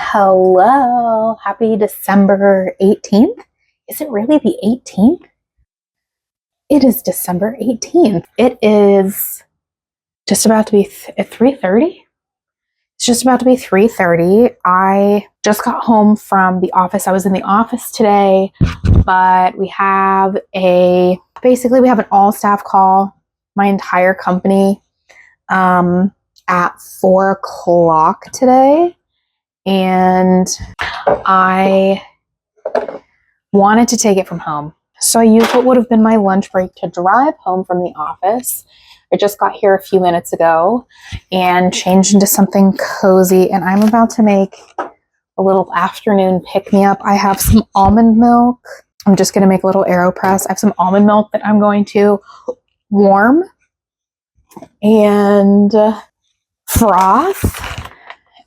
Hello, happy December 18th. Is it really the 18th? It is December 18th. It is just about to be 3:30. It's just about to be 3:30. I just got home from the office. I was in the office today, but we have basically we have an all staff call, my entire company, at 4 o'clock today. And I wanted to take it from home. So I used what would have been my lunch break to drive home from the office. I just got here a few minutes ago and changed into something cozy, and I'm about to make a little afternoon pick-me-up. I have some almond milk. I'm just going to make a little AeroPress. I have some almond milk that I'm going to warm and froth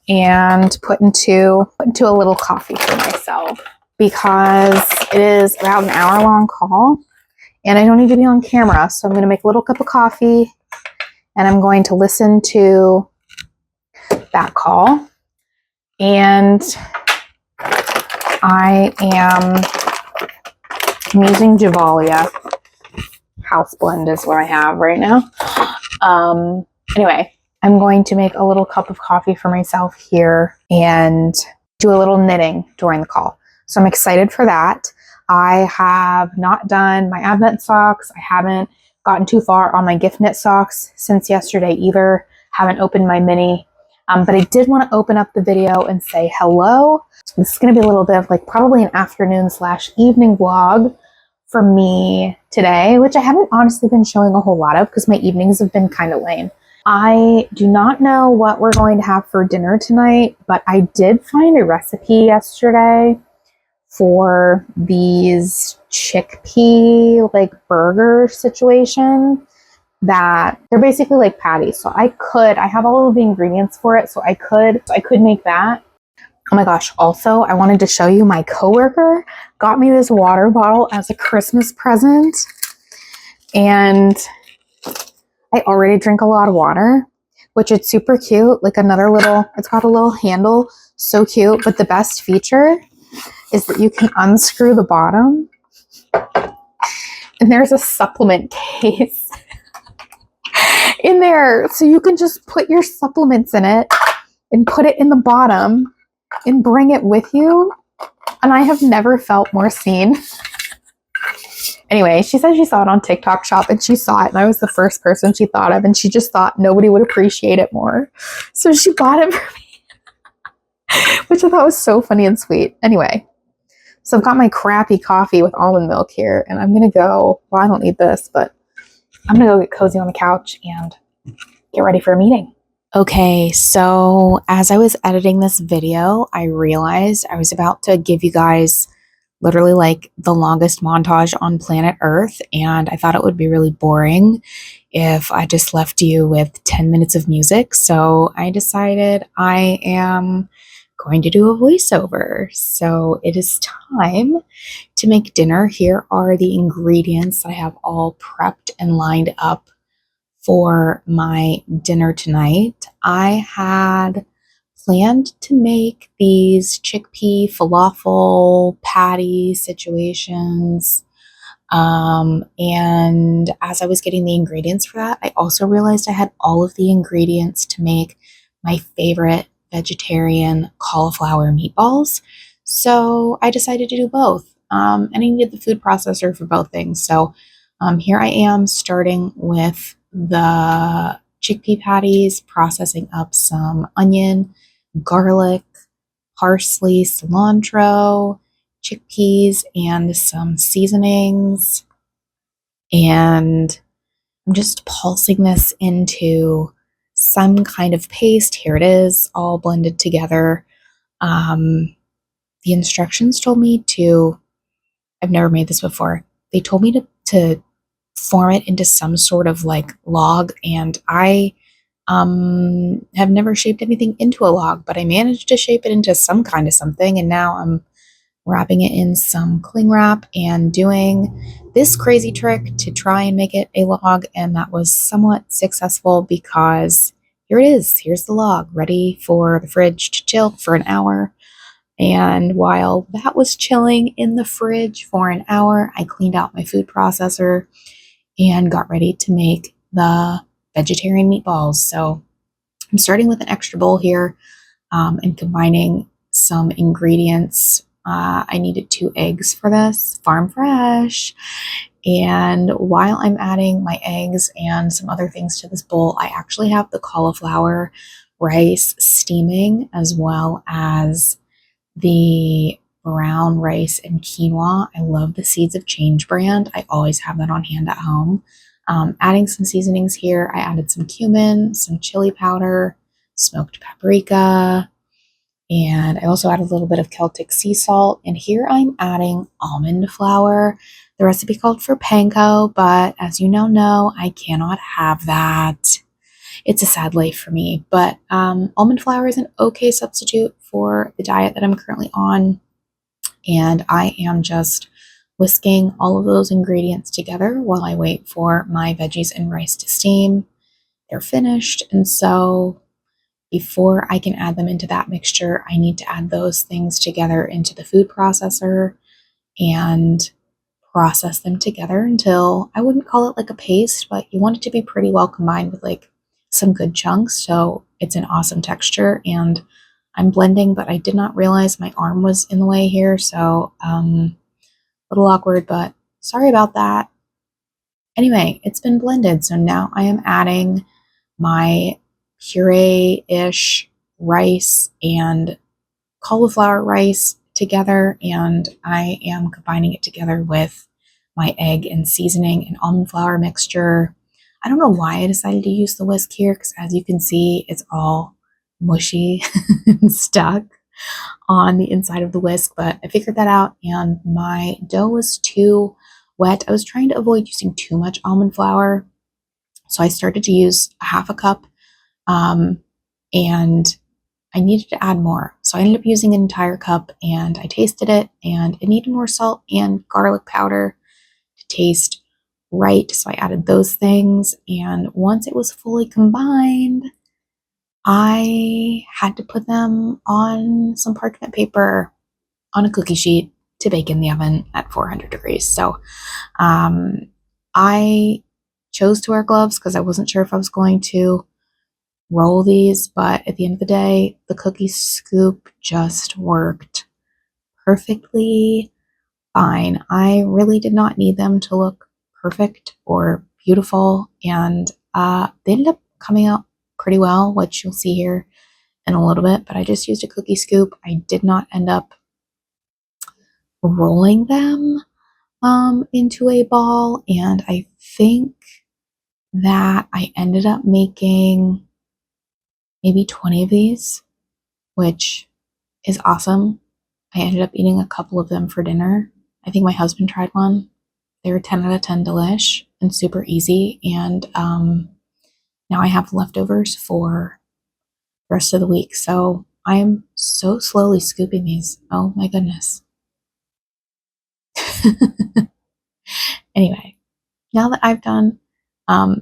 and put into a little coffee for myself, because it is about an hour-long call and I don't need to be on camera. So I'm going to make a little cup of coffee and I'm going to listen to that call. And I'm using Javalia. House blend is what I have right now. Anyway, I'm going to make a little cup of coffee for myself here and do a little knitting during the call. So I'm excited for that. I have not done my Advent socks. I haven't gotten too far on my gift knit socks since yesterday either. Haven't opened my mini, but I did want to open up the video and say hello. This is going to be a little bit of like probably an afternoon/evening vlog for me today, which I haven't honestly been showing a whole lot of because my evenings have been kind of lame. I do not know what we're going to have for dinner tonight, but I did find a recipe yesterday for these chickpea like burger situation that they're basically like patties. So I have all of the ingredients for it. So I could make that. Oh my gosh. Also, I wanted to show you, my coworker got me this water bottle as a Christmas present, and I already drink a lot of water, which is super cute. Like it's got a little handle. So cute. But the best feature is that you can unscrew the bottom and there's a supplement case in there. So you can just put your supplements in it and put it in the bottom and bring it with you. And I have never felt more seen. Anyway, she said she saw it on TikTok Shop and she saw it and I was the first person she thought of, and she just thought nobody would appreciate it more. So she bought it for me, which I thought was so funny and sweet. Anyway, so I've got my crappy coffee with almond milk here, and I'm going to go, well, I don't need this, but I'm going to go get cozy on the couch and get ready for a meeting. Okay, so as I was editing this video, I realized I was about to give you guys literally like the longest montage on planet Earth, and I thought it would be really boring if I just left you with 10 minutes of music. So I decided I am going to do a voiceover. So it is time to make dinner. Here are the ingredients that I have all prepped and lined up for my dinner tonight. I had planned to make these chickpea falafel patty situations. And as I was getting the ingredients for that, I also realized I had all of the ingredients to make my favorite vegetarian cauliflower meatballs. So I decided to do both. And I needed the food processor for both things. So here I am starting with the chickpea patties, processing up some onion, garlic, parsley, cilantro, chickpeas, and some seasonings. And I'm just pulsing this into some kind of paste. Here it is, all blended together. The instructions told me I've never made this before. They told me to form it into some sort of like log, and I have never shaped anything into a log, but I managed to shape it into some kind of something, and now I'm wrapping it in some cling wrap and doing this crazy trick to try and make it a log, and that was somewhat successful because here it is. Here's the log ready for the fridge to chill for an hour And while that was chilling in the fridge for an hour, I cleaned out my food processor and got ready to make the vegetarian meatballs. So I'm starting with an extra bowl here and combining some ingredients. I needed 2 eggs for this, farm fresh. And while I'm adding my eggs and some other things to this bowl, I actually have the cauliflower rice steaming, as well as the brown rice and quinoa. I love the Seeds of Change brand. I always have that on hand at home. Adding some seasonings here, I added some cumin, some chili powder, smoked paprika, and I also added a little bit of Celtic sea salt. And here I'm adding almond flour. The recipe called for panko, but as you now know, I cannot have that. It's a sad life for me, but almond flour is an okay substitute for the diet that I'm currently on. And I am just whisking all of those ingredients together while I wait for my veggies and rice to steam. They're finished, and so before I can add them into that mixture, I need to add those things together into the food processor and process them together until, I wouldn't call it like a paste, but you want it to be pretty well combined with like some good chunks, so it's an awesome texture. And I'm blending, but I did not realize my arm was in the way here, so a little awkward, but sorry about that. Anyway, it's been blended, so now I am adding my puree-ish rice and cauliflower rice together, and I am combining it together with my egg and seasoning and almond flour mixture. I don't know why I decided to use the whisk here, because as you can see, it's all mushy and stuck on the inside of the whisk, but I figured that out, and my dough was too wet. I was trying to avoid using too much almond flour, so I started to use a half a cup, and I needed to add more. So I ended up using an entire cup, and I tasted it, and it needed more salt and garlic powder to taste right. So I added those things, and once it was fully combined, I had to put them on some parchment paper on a cookie sheet to bake in the oven at 400 degrees. So I chose to wear gloves because I wasn't sure if I was going to roll these, but at the end of the day, the cookie scoop just worked perfectly fine. I really did not need them to look perfect or beautiful, and they ended up coming out pretty well, which you'll see here in a little bit, but I just used a cookie scoop. I did not end up rolling them into a ball, and I think that I ended up making maybe 20 of these, which is awesome. I ended up eating a couple of them for dinner. I think my husband tried one. They were 10 out of 10 delish and super easy, and now I have leftovers for the rest of the week. So I'm so slowly scooping these. Oh my goodness. Anyway, now that I've done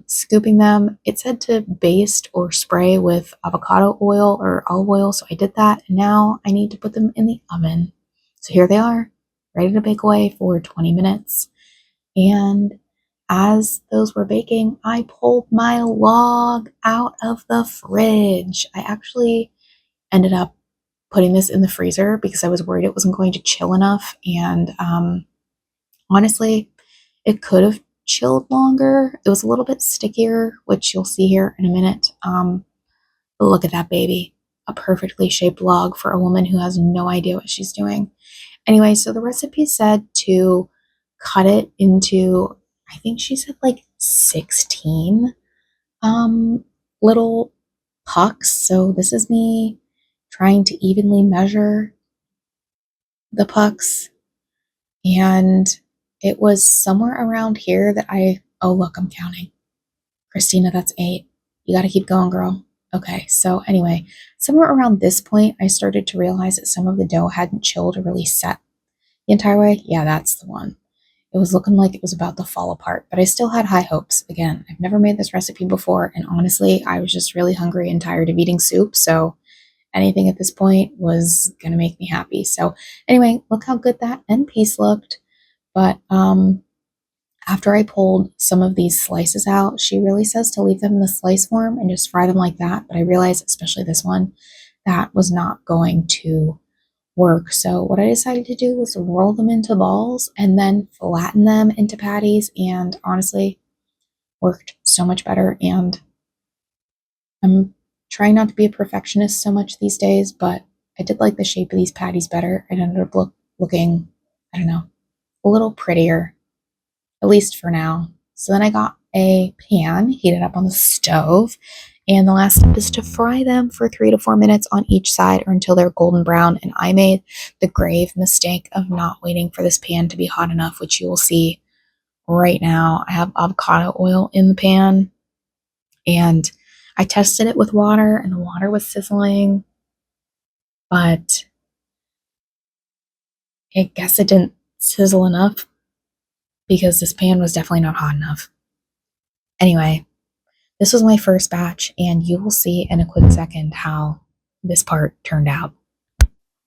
scooping them, it said to baste or spray with avocado oil or olive oil, so I did that, and now I need to put them in the oven. So here they are, ready to bake away for 20 minutes. And as those were baking, I pulled my log out of the fridge. I actually ended up putting this in the freezer because I was worried it wasn't going to chill enough, and honestly, it could have chilled longer. It was a little bit stickier, which you'll see here in a minute. But look at that baby, a perfectly shaped log for a woman who has no idea what she's doing. Anyway, so the recipe said to cut it into, I think she said like 16 little pucks. So this is me trying to evenly measure the pucks, and it was somewhere around here that oh look, I'm counting. Kristina, that's 8. You got to keep going, girl. Okay, so anyway, somewhere around this point, I started to realize that some of the dough hadn't chilled or really set the entire way. Yeah, that's the one. It was looking like it was about to fall apart, but I still had high hopes. Again, I've never made this recipe before, and honestly, I was just really hungry and tired of eating soup, so anything at this point was going to make me happy. So anyway, look how good that end piece looked. But after I pulled some of these slices out, she really says to leave them in the slice form and just fry them like that. But I realized, especially this one, that was not going to work. So what I decided to do was roll them into balls and then flatten them into patties, and honestly worked so much better. And I'm trying not to be a perfectionist so much these days, but I did like the shape of these patties better. It ended up looking, I don't know, a little prettier, at least for now. So then I got a pan, heated up on the stove, and the last step is to fry them for 3 to 4 minutes on each side or until they're golden brown. And I made the grave mistake of not waiting for this pan to be hot enough, which you will see right now. I have avocado oil in the pan, and I tested it with water, and the water was sizzling, but I guess it didn't sizzle enough because this pan was definitely not hot enough. Anyway, this was my first batch, and you will see in a quick second how this part turned out.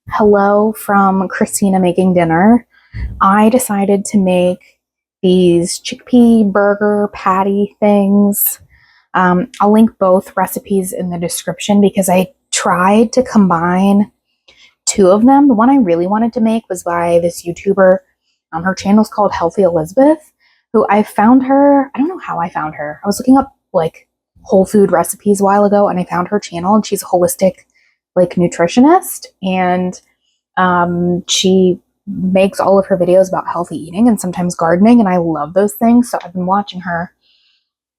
Hello from Kristina making dinner. I decided to make these chickpea burger patty things. I'll link both recipes in the description because I tried to combine 2 of them. The one I really wanted to make was by this YouTuber. Her channel's called Healthy Elizabeth, who I found her. I don't know how I found her. I was looking up like whole food recipes a while ago, and I found her channel, and she's a holistic like nutritionist, and she makes all of her videos about healthy eating and sometimes gardening, and I love those things. So I've been watching her.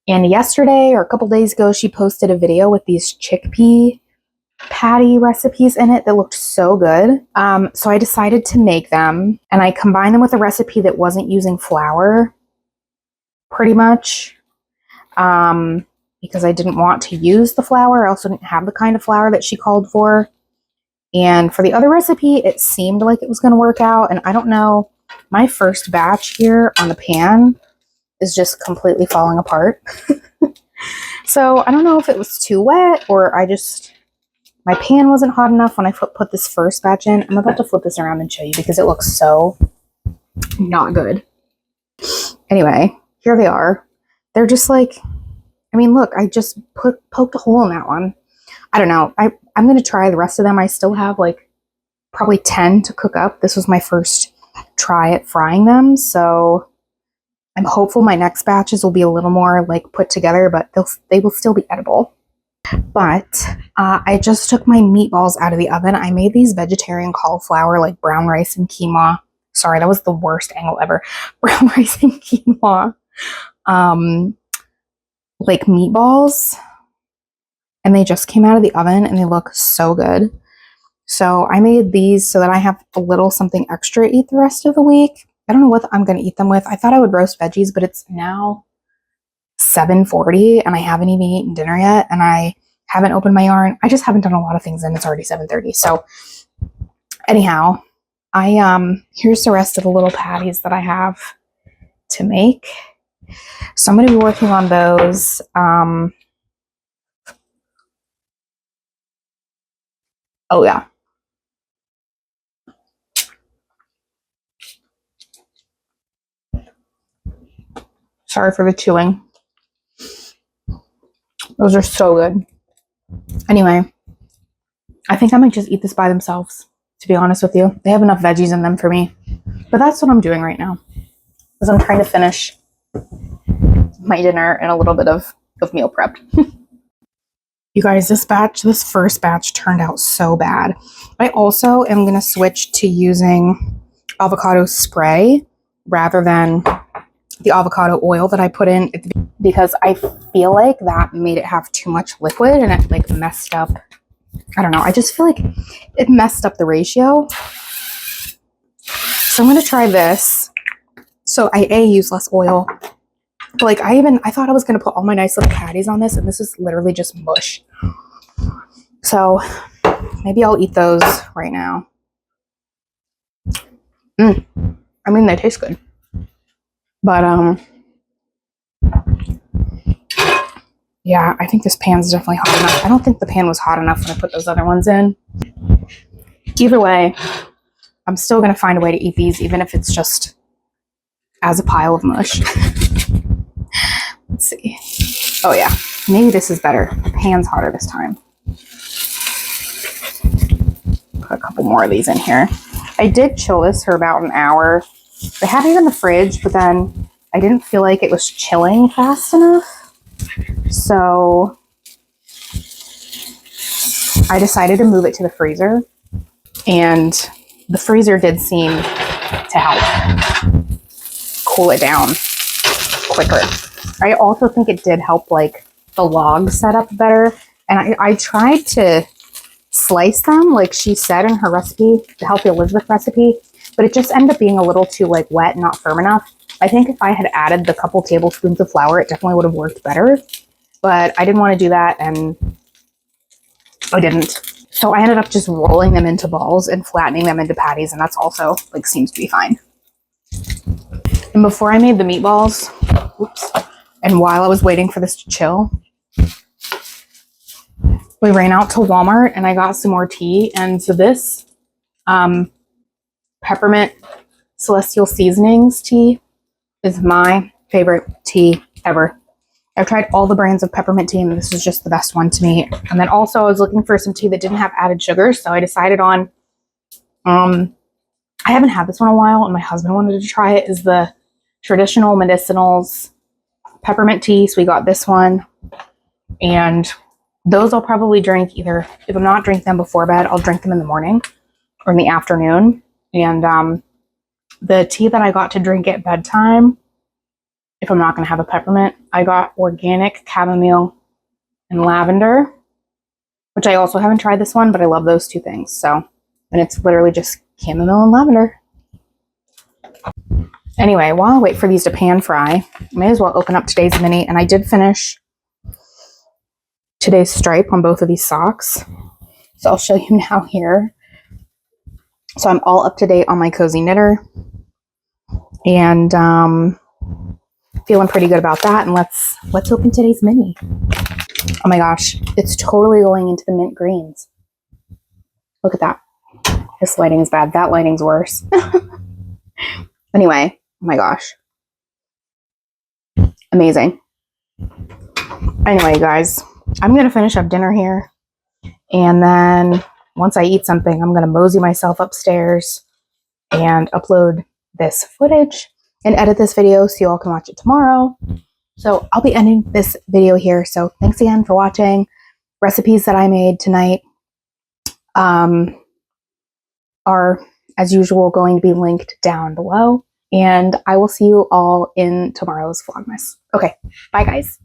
And yesterday or a couple days ago, she posted a video with these chickpea patty recipes in it that looked so good. So I decided to make them, and I combined them with a recipe that wasn't using flour pretty much, because I didn't want to use the flour. I also didn't have the kind of flour that she called for. And for the other recipe, it seemed like it was going to work out. And I don't know, my first batch here on the pan is just completely falling apart. So I don't know if it was too wet or my pan wasn't hot enough when I put this first batch in. I'm about to flip this around and show you because it looks so not good. Anyway, here they are. They're just like, I mean, look, I just poked a hole in that one. I don't know. I'm going to try the rest of them. I still have like probably 10 to cook up. This was my first try at frying them. So I'm hopeful my next batches will be a little more like put together, but they will still be edible. But I just took my meatballs out of the oven. I made these vegetarian cauliflower, like brown rice and quinoa. Sorry, that was the worst angle ever. Brown rice and quinoa, like meatballs. And they just came out of the oven and they look so good. So I made these so that I have a little something extra to eat the rest of the week. I don't know what I'm going to eat them with. I thought I would roast veggies, but it's now 7:40 and I haven't even eaten dinner yet. And I haven't opened my yarn. I just haven't done a lot of things and it's already 7:30. So anyhow, here's the rest of the little patties that I have to make. So I'm going to be working on those. Oh yeah. Sorry for the chewing. Those are so good. Anyway, I think I might just eat this by themselves, to be honest with you. They have enough veggies in them for me. But that's what I'm doing right now, because I'm trying to finish my dinner and a little bit of meal prep. You guys, this first batch turned out so bad. I also am going to switch to using avocado spray rather than the avocado oil that I put in because I feel like that made it have too much liquid and it like messed up. I don't know. I just feel like it messed up the ratio. So I'm going to try this. So I use less oil. But like I thought I was going to put all my nice little patties on this, and this is literally just mush. So maybe I'll eat those right now. I mean, they taste good. But Yeah, I think this pan's definitely hot enough. I don't think the pan was hot enough when I put those other ones in. Either way, I'm still going to find a way to eat these, even if it's just as a pile of mush. Let's see. Oh yeah, maybe this is better. The pan's hotter this time. Put a couple more of these in here. I did chill this for about an hour. I had it in the fridge, but then I didn't feel like it was chilling fast enough. So I decided to move it to the freezer, and the freezer did seem to help cool it down quicker. I also think it did help like the log set up better. And I tried to slice them like she said in her recipe, the Healthy Elizabeth recipe, but it just ended up being a little too like wet and not firm enough. I think if I had added the couple tablespoons of flour, it definitely would have worked better, but I didn't want to do that and I didn't. So I ended up just rolling them into balls and flattening them into patties, and that's also like seems to be fine. And before I made the meatballs, oops, and while I was waiting for this to chill, we ran out to Walmart and I got some more tea. And so this peppermint celestial seasonings tea is my favorite tea ever. I've tried all the brands of peppermint tea and this is just the best one to me. And then also I was looking for some tea that didn't have added sugar, so I decided on, I haven't had this one in a while and my husband wanted to try it, is the traditional medicinals peppermint tea. So we got this one, and those I'll probably drink either, if I'm not drinking them before bed, I'll drink them in the morning or in the afternoon. And the tea that I got to drink at bedtime, if I'm not going to have a peppermint, I got organic chamomile and lavender, which I also haven't tried this one, but I love those two things. So, and it's literally just chamomile and lavender. Anyway, while I wait for these to pan fry, I may as well open up today's mini. And I did finish today's stripe on both of these socks. So I'll show you now here. So I'm all up to date on my cozy knitter. And feeling pretty good about that. And let's open today's mini. Oh my gosh, it's totally going into the mint greens. Look at that. This lighting is bad. That lighting's worse. Anyway, oh my gosh. Amazing. Anyway, guys, I'm going to finish up dinner here. And then once I eat something, I'm going to mosey myself upstairs and upload this footage and edit this video so you all can watch it tomorrow. So I'll be ending this video here. So thanks again for watching. Recipes that I made tonight are, as usual, going to be linked down below. And I will see you all in tomorrow's Vlogmas. Okay, bye guys.